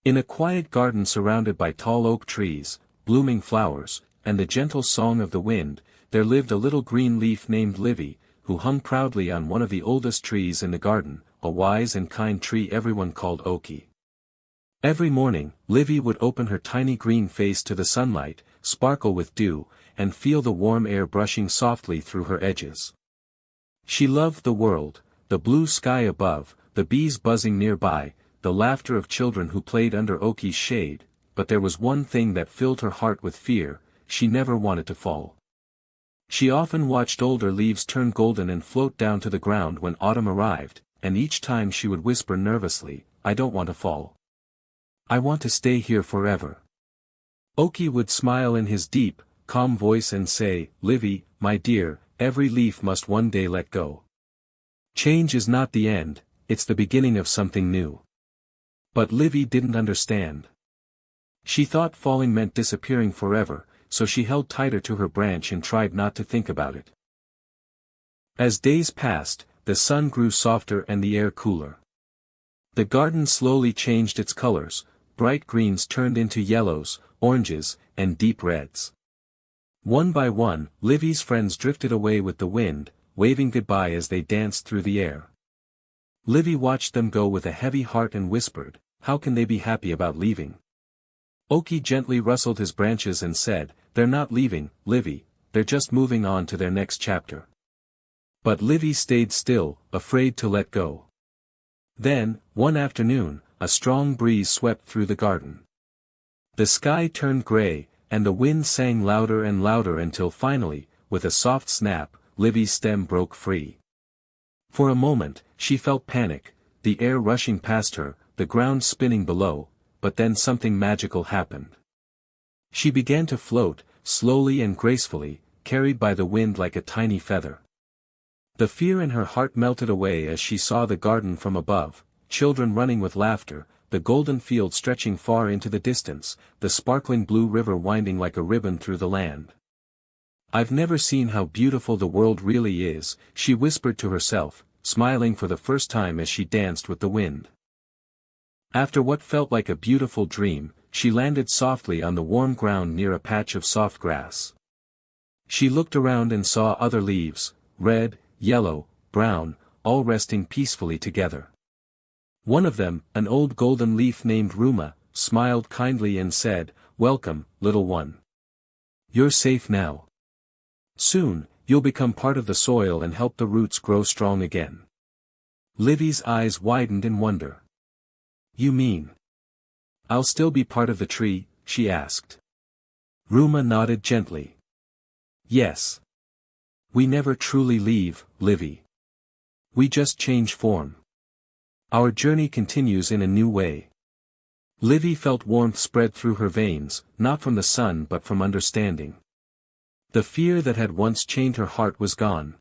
In a quiet garden surrounded by tall oak trees, blooming flowers, and the gentle song of the wind, there lived a little green leaf named Livy, who hung proudly on one of the oldest trees in the garden, a wise and kind tree everyone called Oki. Every morning, Livy would open her tiny green face to the sunlight, sparkle with dew, and feel the warm air brushing softly through her edges. She loved the world, the blue sky above, the bees buzzing nearby, the laughter of children who played under Oki's shade, but there was one thing that filled her heart with fear: she never wanted to fall. She often watched older leaves turn golden and float down to the ground when autumn arrived, and each time she would whisper nervously, "I don't want to fall. I want to stay here forever." Oki would smile in his deep, calm voice and say, "Livy, my dear, every leaf must one day let go. Change is not the end, it's the beginning of something new." But Livy didn't understand. She thought falling meant disappearing forever, so she held tighter to her branch and tried not to think about it. As days passed, the sun grew softer and the air cooler. The garden slowly changed its colors: bright greens turned into yellows, oranges, and deep reds. One by one, Livy's friends drifted away with the wind, waving goodbye as they danced through the air. Livy watched them go with a heavy heart and whispered, "How can they be happy about leaving?" Oki gently rustled his branches and said, "They're not leaving, Livy, they're just moving on to their next chapter." But Livy stayed still, afraid to let go. Then, one afternoon, a strong breeze swept through the garden. The sky turned gray, and the wind sang louder and louder until finally, with a soft snap, Livy's stem broke free. For a moment, she felt panic, the air rushing past her, the ground spinning below, but then something magical happened. She began to float, slowly and gracefully, carried by the wind like a tiny feather. The fear in her heart melted away as she saw the garden from above, children running with laughter, the golden field stretching far into the distance, the sparkling blue river winding like a ribbon through the land. "I've never seen how beautiful the world really is," she whispered to herself, smiling for the first time as she danced with the wind. After what felt like a beautiful dream, she landed softly on the warm ground near a patch of soft grass. She looked around and saw other leaves, red, yellow, brown, all resting peacefully together. One of them, an old golden leaf named Ruma, smiled kindly and said, "Welcome, little one. You're safe now. Soon, you'll become part of the soil and help the roots grow strong again." Livy's eyes widened in wonder. "You mean I'll still be part of the tree?" she asked. Ruma nodded gently. "Yes. We never truly leave, Livy. We just change form. Our journey continues in a new way." Livy felt warmth spread through her veins, not from the sun but from understanding. The fear that had once chained her heart was gone.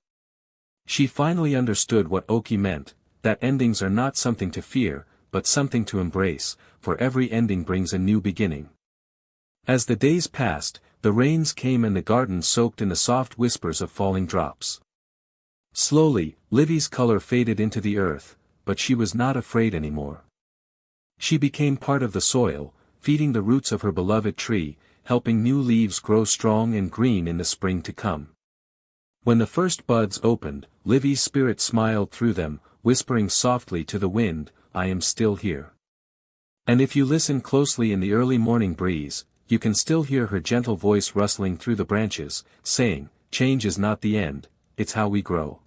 She finally understood what Oki meant, that endings are not something to fear, but something to embrace, for every ending brings a new beginning. As the days passed, the rains came and the garden soaked in the soft whispers of falling drops. Slowly, Livy's color faded into the earth, but she was not afraid anymore. She became part of the soil, feeding the roots of her beloved tree, helping new leaves grow strong and green in the spring to come. When the first buds opened, Livy's spirit smiled through them, whispering softly to the wind, "I am still here." And if you listen closely in the early morning breeze, you can still hear her gentle voice rustling through the branches, saying, "Change is not the end, it's how we grow."